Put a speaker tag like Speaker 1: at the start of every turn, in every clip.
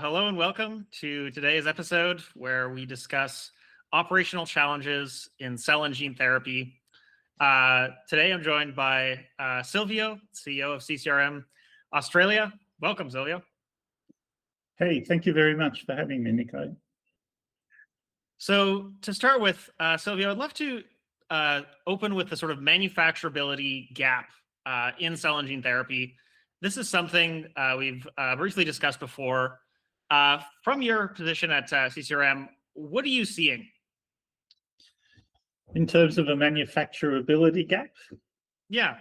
Speaker 1: Hello and welcome to today's episode where we discuss operational challenges in cell and gene therapy. Today I'm joined by Silvio, CEO of CCRM Australia. Welcome, Silvio.
Speaker 2: Hey, thank you very much for having me, Nico.
Speaker 1: So to start with, Silvio, I'd love to open with the sort of manufacturability gap in cell and gene therapy. This is something we've briefly discussed before. From your position at CCRM, what are you seeing?
Speaker 2: In terms of a manufacturability gap,
Speaker 1: Yeah.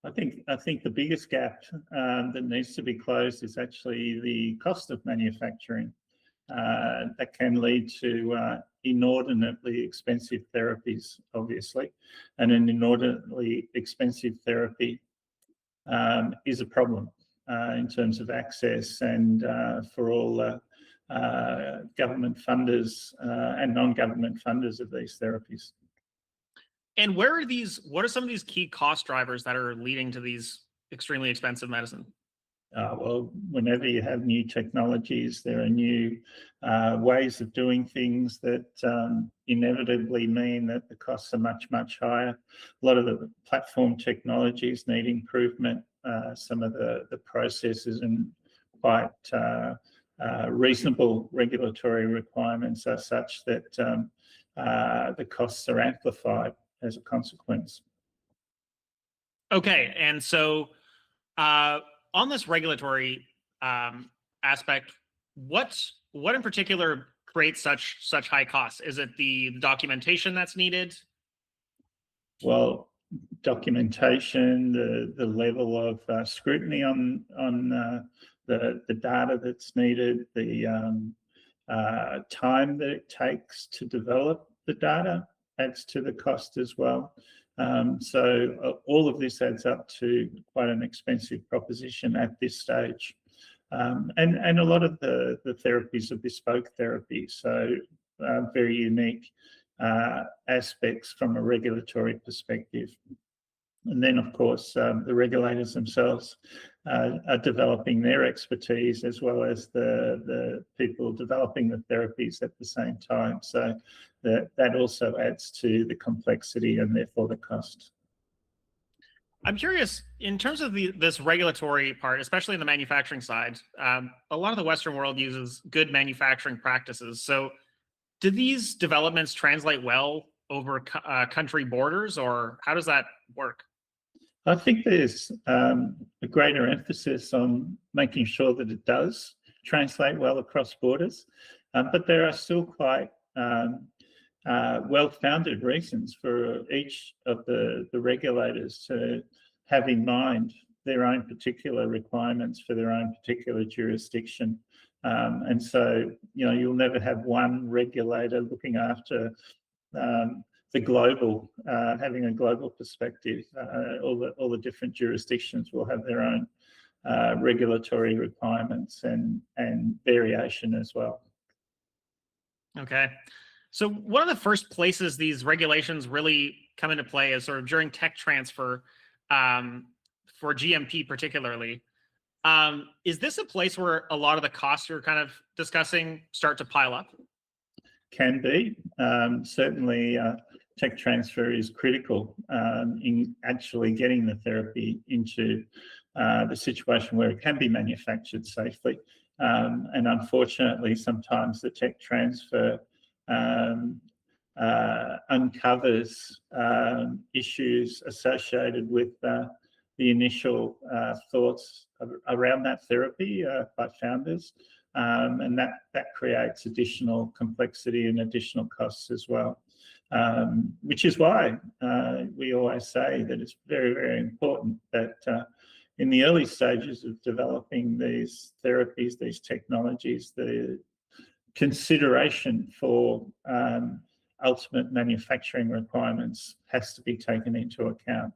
Speaker 2: I think the biggest gap that needs to be closed is actually the cost of manufacturing. That can lead to inordinately expensive therapies, obviously, and an inordinately expensive therapy is a problem in terms of access and for all government funders and non-government funders of these therapies.
Speaker 1: And what are some of these key cost drivers that are leading to these extremely expensive medicine?
Speaker 2: Well, whenever you have new technologies, there are new ways of doing things that inevitably mean that the costs are much, much higher. A lot of the platform technologies need improvement. Some of the processes and quite reasonable regulatory requirements are such that the costs are amplified as a consequence.
Speaker 1: Okay, and so on this regulatory aspect, what in particular creates such high costs? Is it the documentation that's needed?
Speaker 2: Well, documentation, the level of scrutiny on the data that's needed, the time that it takes to develop the data adds to the cost as well. So all of this adds up to quite an expensive proposition at this stage. And a lot of the therapies are bespoke therapies, so very unique aspects from a regulatory perspective. And then, of course, the regulators themselves are developing their expertise as well as the people developing the therapies at the same time. So that also adds to the complexity and therefore the cost.
Speaker 1: I'm curious, in terms of this regulatory part, especially in the manufacturing side, a lot of the Western world uses good manufacturing practices. So do these developments translate well over country borders, or how does that work?
Speaker 2: I think there's a greater emphasis on making sure that it does translate well across borders, but there are still quite well-founded reasons for each of the regulators to have in mind their own particular requirements for their own particular jurisdiction. And so, you'll never have one regulator looking after the global, having a global perspective. All the different jurisdictions will have their own regulatory requirements and variation as well.
Speaker 1: Okay. So one of the first places these regulations really come into play is sort of during tech transfer, for GMP particularly. Is this a place where a lot of the costs you're kind of discussing start to pile up?
Speaker 2: Can be. Certainly, tech transfer is critical in actually getting the therapy into the situation where it can be manufactured safely. And unfortunately, sometimes the tech transfer uncovers issues associated with the initial thoughts around that therapy by founders. And that creates additional complexity and additional costs as well, which is why we always say that it's very, very important that in the early stages of developing these therapies, these technologies, the consideration for ultimate manufacturing requirements has to be taken into account.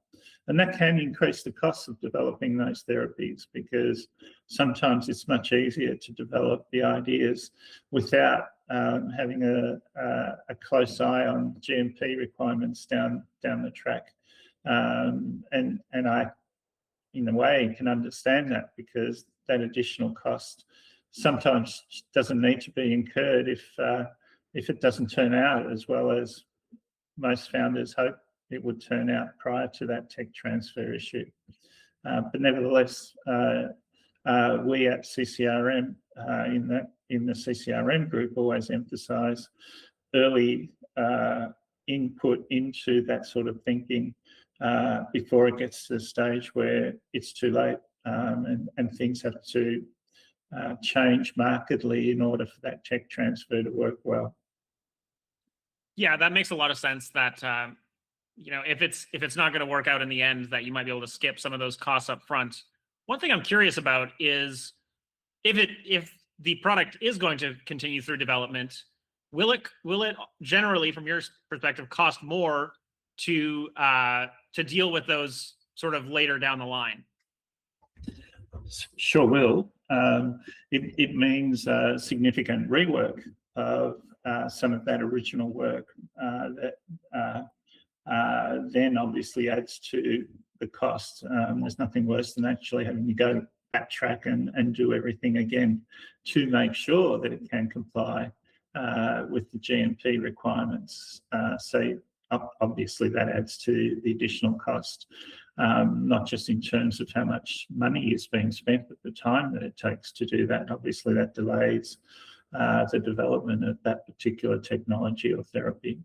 Speaker 2: And that can increase the cost of developing those therapies, because sometimes it's much easier to develop the ideas without having a close eye on GMP requirements down the track. And I, in a way, can understand that, because that additional cost sometimes doesn't need to be incurred if it doesn't turn out as well as most founders hope it would turn out prior to that tech transfer issue. But nevertheless, we at CCRM in the CCRM group always emphasise early input into that sort of thinking before it gets to the stage where it's too late and things have to change markedly in order for that tech transfer to work well.
Speaker 1: Yeah, that makes a lot of sense. That if it's not going to work out in the end, that you might be able to skip some of those costs up front. One thing I'm curious about is if the product is going to continue through development, will it generally, from your perspective, cost more to deal with those sort of later down the line?
Speaker 2: Sure will. It means significant rework of some of that original work that then obviously adds to the cost. There's nothing worse than actually having to go backtrack and do everything again to make sure that it can comply with the GMP requirements. So obviously that adds to the additional cost, not just in terms of how much money is being spent, but the time that it takes to do that. Obviously that delays the development of that particular technology or therapy.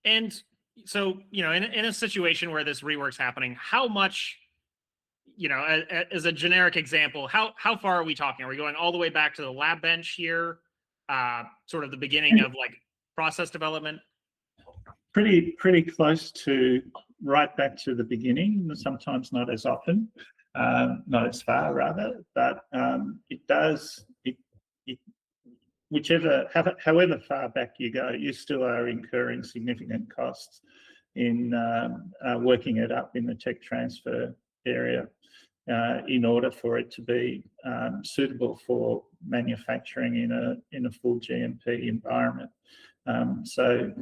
Speaker 1: And so, in a situation where this rework's happening, how much, as a generic example, how far are we talking? Are we going all the way back to the lab bench here, sort of the beginning of like process development?
Speaker 2: Pretty close to right back to the beginning, sometimes not as often, not as far rather, but it does, however far back you go, you still are incurring significant costs in working it up in the tech transfer area in order for it to be suitable for manufacturing in a full GMP environment. So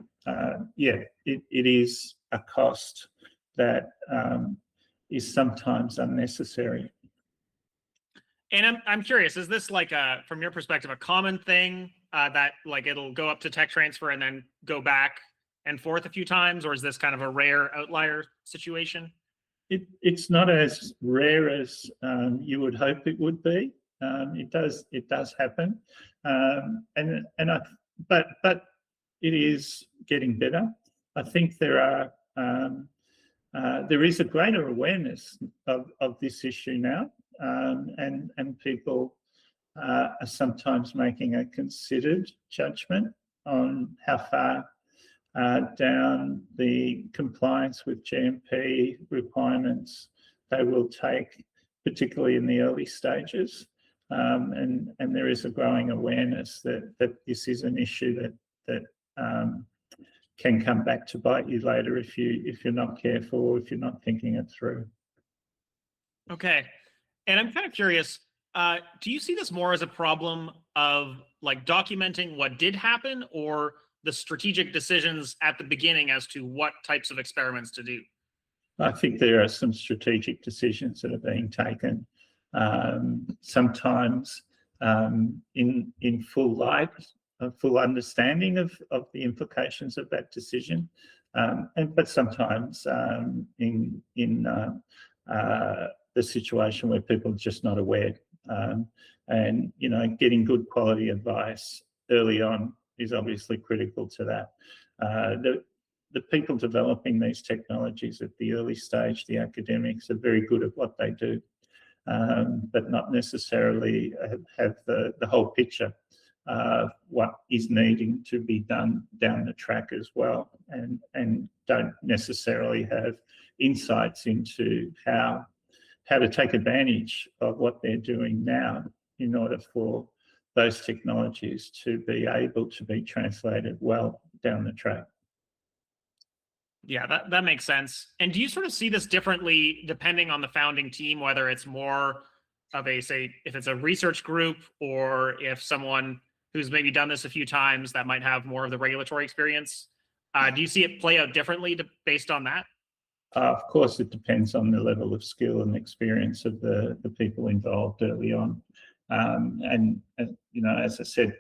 Speaker 2: it is a cost that is sometimes unnecessary.
Speaker 1: And I'm curious, is this like from your perspective, a common thing that like it'll go up to tech transfer and then go back and forth a few times, or is this kind of a rare outlier situation?
Speaker 2: It's not as rare as you would hope it would be. It does happen, but it is getting better. I think there is a greater awareness of this issue now, and people are sometimes making a considered judgment on how far down the compliance with GMP requirements they will take, particularly in the early stages. And there is a growing awareness that this is an issue that can come back to bite you later if you're not careful or if you're not thinking it through.
Speaker 1: Okay. And I'm kind of curious, do you see this more as a problem of like documenting what did happen, or the strategic decisions at the beginning as to what types of experiments to do?
Speaker 2: I think there are some strategic decisions that are being taken, sometimes in full light, a full understanding of the implications of that decision, but sometimes in the situation where people are just not aware, and getting good quality advice early on is obviously critical to that. The people developing these technologies at the early stage, the academics, are very good at what they do, but not necessarily have the whole picture of what is needing to be done down the track as well, and don't necessarily have insights into how to take advantage of what they're doing now in order for those technologies to be able to be translated well down the track.
Speaker 1: Yeah, that makes sense. And do you sort of see this differently depending on the founding team, whether it's more of a, say, if it's a research group, or if someone who's maybe done this a few times that might have more of the regulatory experience? Do you see it play out differently based on that?
Speaker 2: Of course, it depends on the level of skill and experience of the people involved early on. And you know, as I said,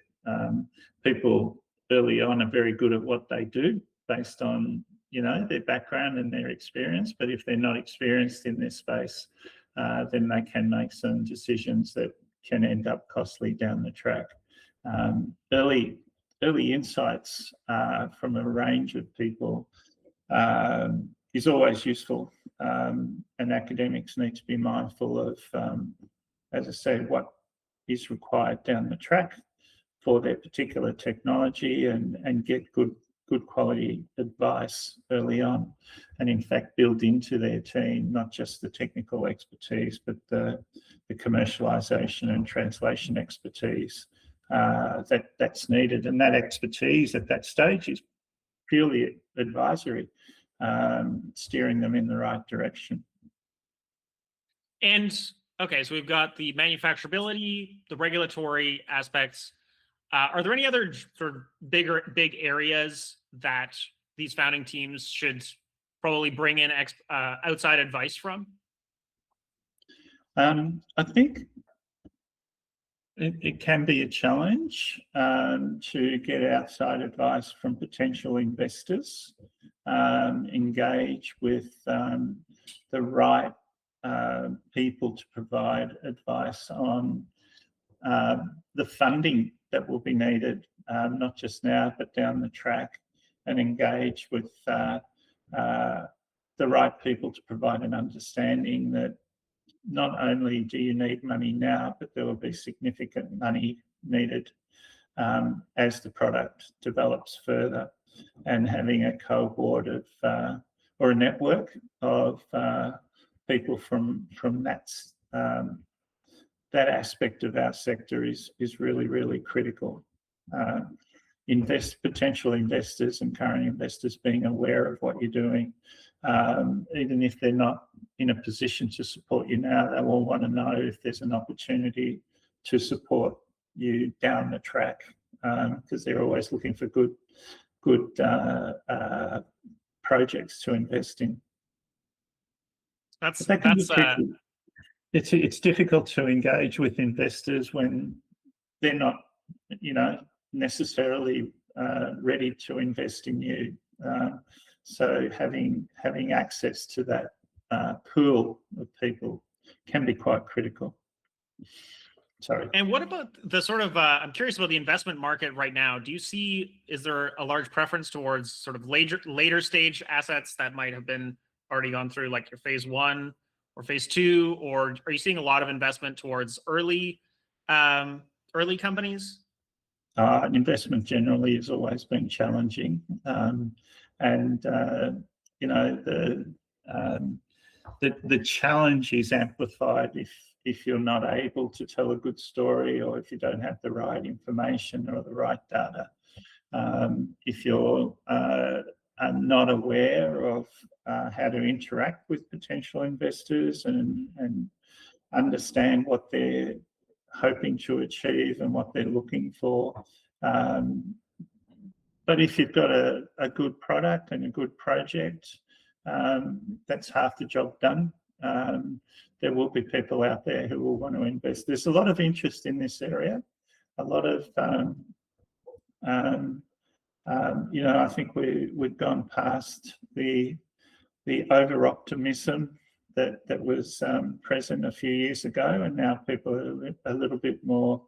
Speaker 2: people early on are very good at what they do based on, you know, their background and their experience. But if they're not experienced in this space, then they can make some decisions that can end up costly down the track. Early insights from a range of people is always useful, and academics need to be mindful of, as I said, what is required down the track for their particular technology, and get good quality advice early on, and in fact build into their team not just the technical expertise but the commercialization and translation expertise that's needed. And that expertise at that stage is purely advisory, steering them in the right direction.
Speaker 1: And okay, so we've got the manufacturability, the regulatory aspects. Are there any other sort of big areas that these founding teams should probably bring in outside advice from?
Speaker 2: I think it can be a challenge to get outside advice from potential investors, engage with the right people to provide advice on the funding that will be needed, not just now, but down the track, and engage with the right people to provide an understanding that not only do you need money now, but there will be significant money needed as the product develops further, and having a cohort of or a network of people from that aspect of our sector is really critical. Potential investors and current investors being aware of what you're doing, even if they're not in a position to support you now, they will want to know if there's an opportunity to support you down the track, because they're always looking for good projects to invest in. It's difficult to engage with investors when they're not, you know, necessarily ready to invest in you. So having access to that pool of people can be quite critical. Sorry.
Speaker 1: And what about the sort of, I'm curious about the investment market right now. Do you see, is there a large preference towards sort of later stage assets that might have been already gone through like your phase 1 or phase 2, or are you seeing a lot of investment towards early companies?
Speaker 2: Investment generally has always been challenging, and you know, the challenge is amplified if you're not able to tell a good story, or if you don't have the right information or the right data. If you're not aware of how to interact with potential investors and understand what they're hoping to achieve and what they're looking for. But if you've got a good product and a good project, that's half the job done. There will be people out there who will want to invest. There's a lot of interest in this area. A lot of, you know, I think we've gone past the over-optimism that was present a few years ago, and now people are a little bit more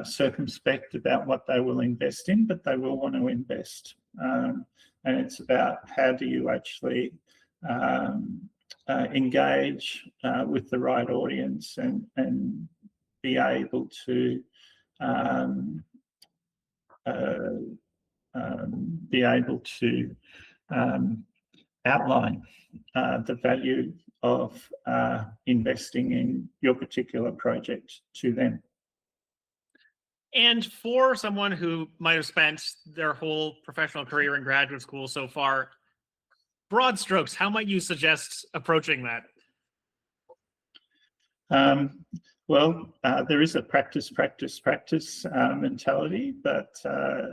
Speaker 2: circumspect about what they will invest in, but they will want to invest. And it's about how do you actually engage with the right audience and be able to outline the value of investing in your particular project to them.
Speaker 1: And for someone who might have spent their whole professional career in graduate school so far, broad strokes, how might you suggest approaching that?
Speaker 2: Well, there is a practice mentality, but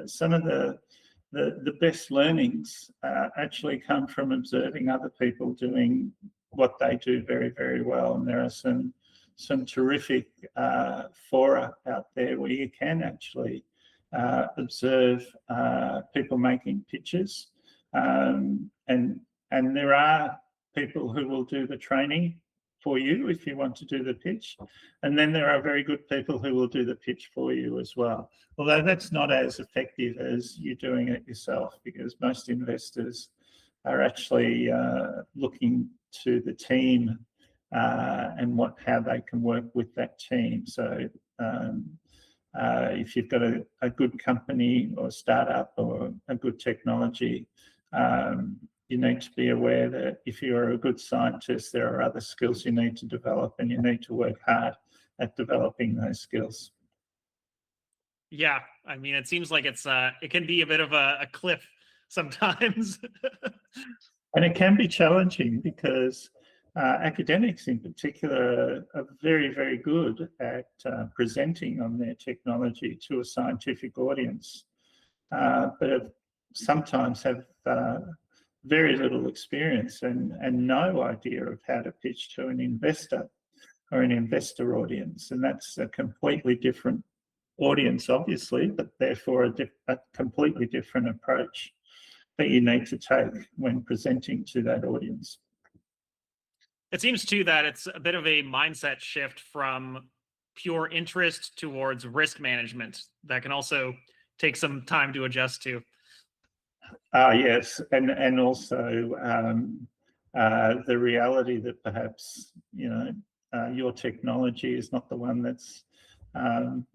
Speaker 2: some of the best learnings actually come from observing other people doing what they do very well. And there are some some terrific fora out there where you can actually observe people making pitches, and there are people who will do the training for you if you want to do the pitch, and then there are very good people who will do the pitch for you as well. Although that's not as effective as you doing it yourself, because most investors are actually looking to the team and how they can work with that team. So if you've got a good company or startup or a good technology, you need to be aware that if you're a good scientist, there are other skills you need to develop, and you need to work hard at developing those skills.
Speaker 1: Yeah, I mean, it seems like it can be a bit of a cliff sometimes.
Speaker 2: And it can be challenging because academics in particular are very, very good at presenting on their technology to a scientific audience, but sometimes have very little experience and no idea of how to pitch to an investor or an investor audience. And that's a completely different audience, obviously, but therefore a completely different approach that you need to take when presenting to that audience.
Speaker 1: It seems too that it's a bit of a mindset shift from pure interest towards risk management that can also take some time to adjust to.
Speaker 2: Yes, and also the reality that perhaps your technology is not the one that's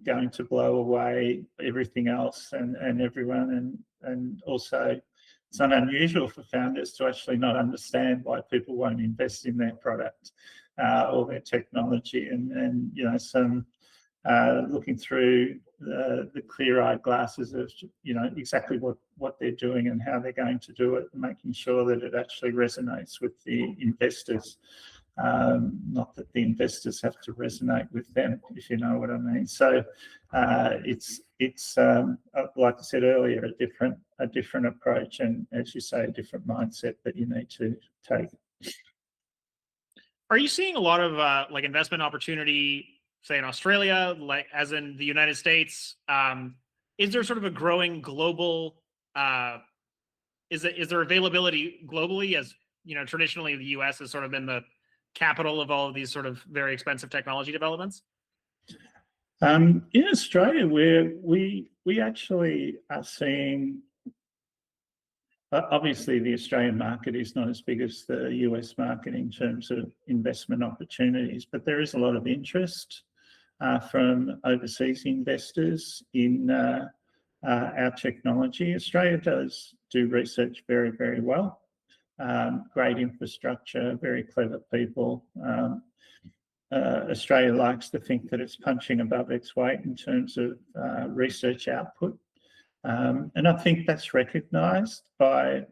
Speaker 2: going to blow away everything else and everyone, and also it's not unusual for founders to actually not understand why people won't invest in their product or their technology, and some looking through the clear-eyed glasses of exactly what they're doing and how they're going to do it, and making sure that it actually resonates with the investors. Not that the investors have to resonate with them, if you know what I mean. So it's like I said earlier, a different approach, and as you say, a different mindset that you need to take.
Speaker 1: Are you seeing a lot of like investment opportunity, say in Australia, like as in the United States? Is there sort of a growing global? Is there availability globally? As traditionally the U.S. has sort of been the capital of all of these sort of very expensive technology developments.
Speaker 2: In Australia, we actually are seeing. Obviously, the Australian market is not as big as the US market in terms of investment opportunities, but there is a lot of interest from overseas investors in our technology. Australia does do research very, very well. Great infrastructure, very clever people. Australia likes to think that it's punching above its weight in terms of research output. And I think that's recognised by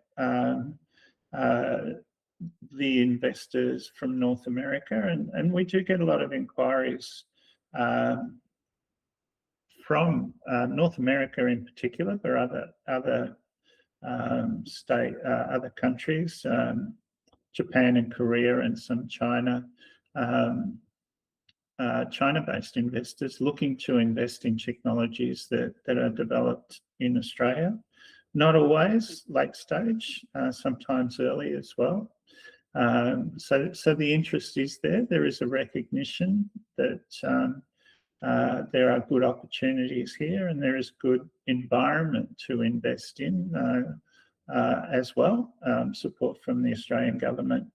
Speaker 2: the investors from North America, and we do get a lot of inquiries from North America in particular, but other other countries, Japan and Korea, and some China-based investors looking to invest in technologies that are developed in Australia. Not always late stage, sometimes early as well. So the interest is there. There is a recognition that there are good opportunities here, and there is good environment to invest in as well. Support from the Australian government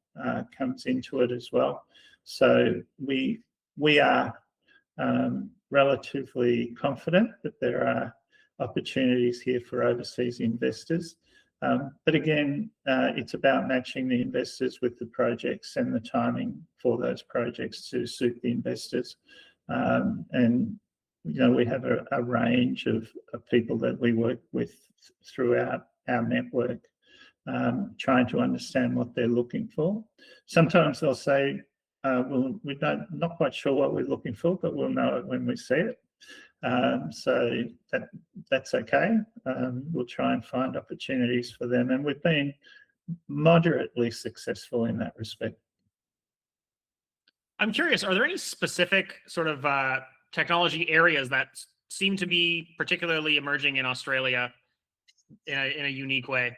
Speaker 2: comes into it as well. So we are relatively confident that there are opportunities here for overseas investors. But again, it's about matching the investors with the projects and the timing for those projects to suit the investors. And we have a range of people that we work with throughout our network, trying to understand what they're looking for. Sometimes they'll say, well, we're not quite sure what we're looking for, but we'll know it when we see it. So that's okay. We'll try and find opportunities for them, and we've been moderately successful in that respect.
Speaker 1: I'm curious, are there any specific sort of technology areas that seem to be particularly emerging in Australia in a unique way?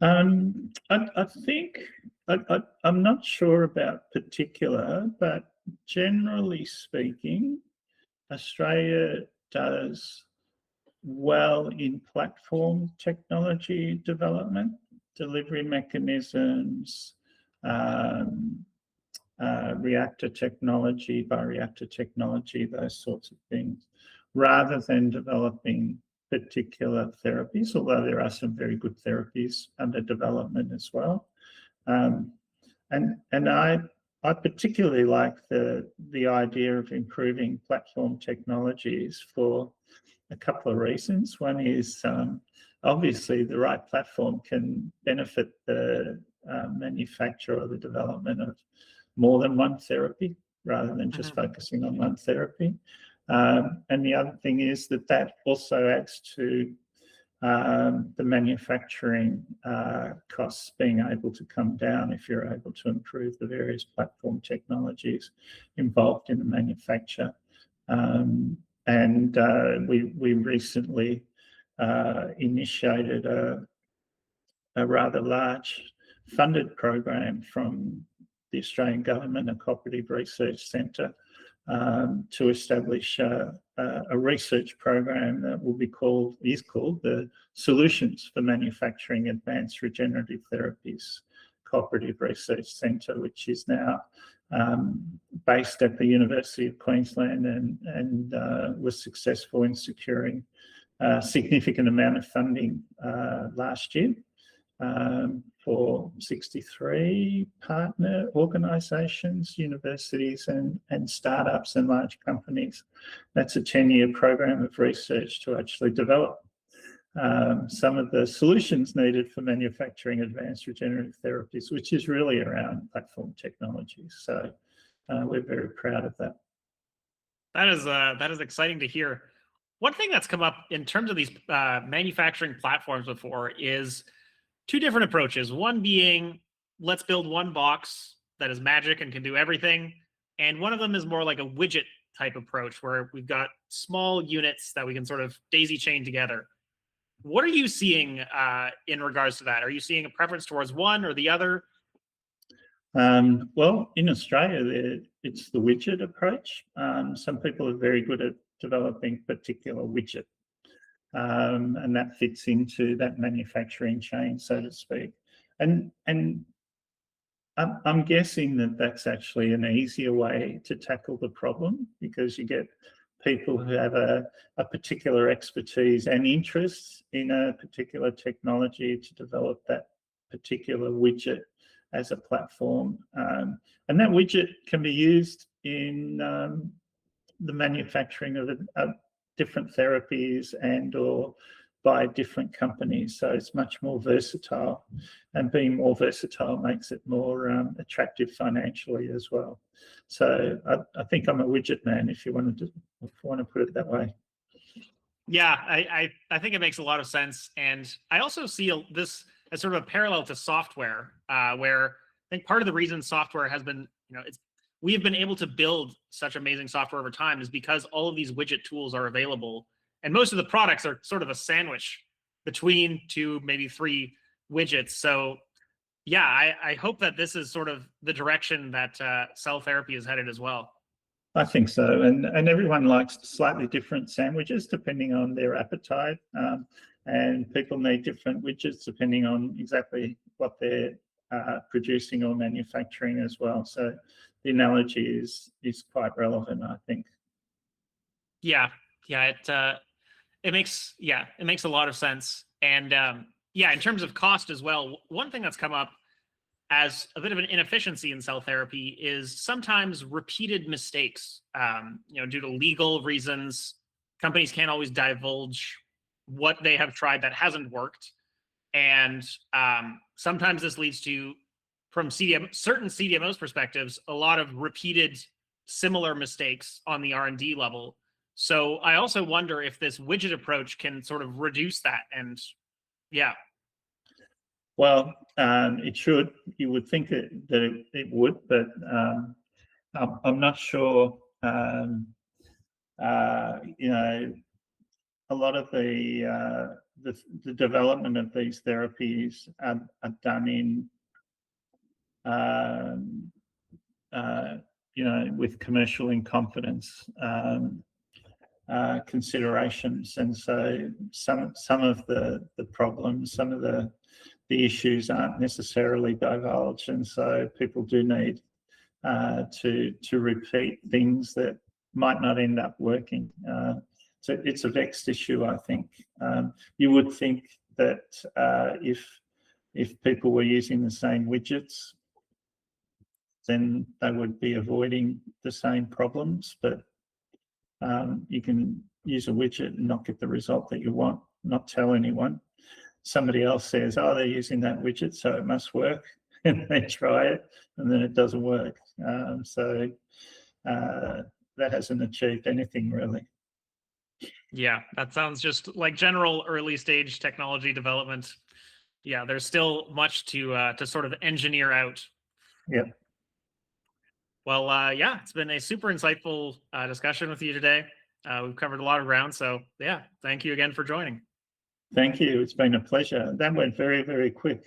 Speaker 2: I think I'm not sure about particular, but generally speaking, Australia does well in platform technology development, delivery mechanisms, um, reactor technology, bioreactor technology, those sorts of things, rather than developing particular therapies, although there are some very good therapies under development as well. And I particularly like the idea of improving platform technologies for a couple of reasons. One is obviously the right platform can benefit the manufacture or the development of more than one therapy rather than just focusing on one therapy. And the other thing is that also adds to the manufacturing costs being able to come down if you're able to improve the various platform technologies involved in the manufacture. And we recently initiated a rather large funded program from the Australian Government, a cooperative research centre, to establish a research program that is called the Solutions for Manufacturing Advanced Regenerative Therapies Cooperative Research Centre, which is now based at the University of Queensland and was successful in securing a significant amount of funding last year. For 63 partner organisations, universities and startups and large companies. That's a 10-year program of research to actually develop some of the solutions needed for manufacturing advanced regenerative therapies, which is really around platform technologies. So we're very proud of that.
Speaker 1: That is exciting to hear. One thing that's come up in terms of these manufacturing platforms before is two different approaches. One being, let's build one box that is magic and can do everything. And one of them is more like a widget type approach where we've got small units that we can sort of daisy chain together. What are you seeing in regards to that? Are you seeing a preference towards one or the other?
Speaker 2: Well, in Australia, it's the widget approach. Some people are very good at developing particular widget. And that fits into that manufacturing chain, so to speak. And I'm guessing that that's actually an easier way to tackle the problem, because you get people who have a particular expertise and interest in a particular technology to develop that particular widget as a platform. And that widget can be used in the manufacturing of different therapies and or by different companies. So it's much more versatile, and being more versatile makes it more attractive financially as well. So I think I'm a widget man, if you want to put it that way.
Speaker 1: Yeah, I think it makes a lot of sense. And I also see this as sort of a parallel to software, where I think part of the reason software has been, we have been able to build such amazing software over time is because all of these widget tools are available. And most of the products are sort of a sandwich between 2, maybe 3 widgets. So yeah, I hope that this is sort of the direction that cell therapy is headed as well.
Speaker 2: I think so. And everyone likes slightly different sandwiches depending on their appetite. And people need different widgets depending on exactly what they're producing or manufacturing as well. So the analogy is quite relevant, I think.
Speaker 1: Yeah, it makes a lot of sense. And in terms of cost as well, one thing that's come up as a bit of an inefficiency in cell therapy is sometimes repeated mistakes. Due to legal reasons, companies can't always divulge what they have tried that hasn't worked, and sometimes this leads to, from certain CDMOs perspectives, a lot of repeated similar mistakes on the R&D level. So I also wonder if this widget approach can sort of reduce that. And yeah.
Speaker 2: Well, it should. You would think that it would, but I'm not sure. You know, a lot of the development of these therapies are done in you know, with commercial in confidence considerations, and so some of the problems, some of the issues aren't necessarily divulged, and so people do need to repeat things that might not end up working. So it's a vexed issue, I think. You would think that if people were using the same widgets, then they would be avoiding the same problems, but you can use a widget and not get the result that you want, not tell anyone. Somebody else says, oh, they're using that widget, so it must work, and they try it, and then it doesn't work. So that hasn't achieved anything, really.
Speaker 1: Yeah, that sounds just like general early stage technology development. Yeah, there's still much to sort of engineer out.
Speaker 2: Yeah.
Speaker 1: Well, yeah, it's been a super insightful discussion with you today. We've covered a lot of ground, so yeah, thank you again for joining.
Speaker 2: Thank you. It's been a pleasure. That went very, very quick.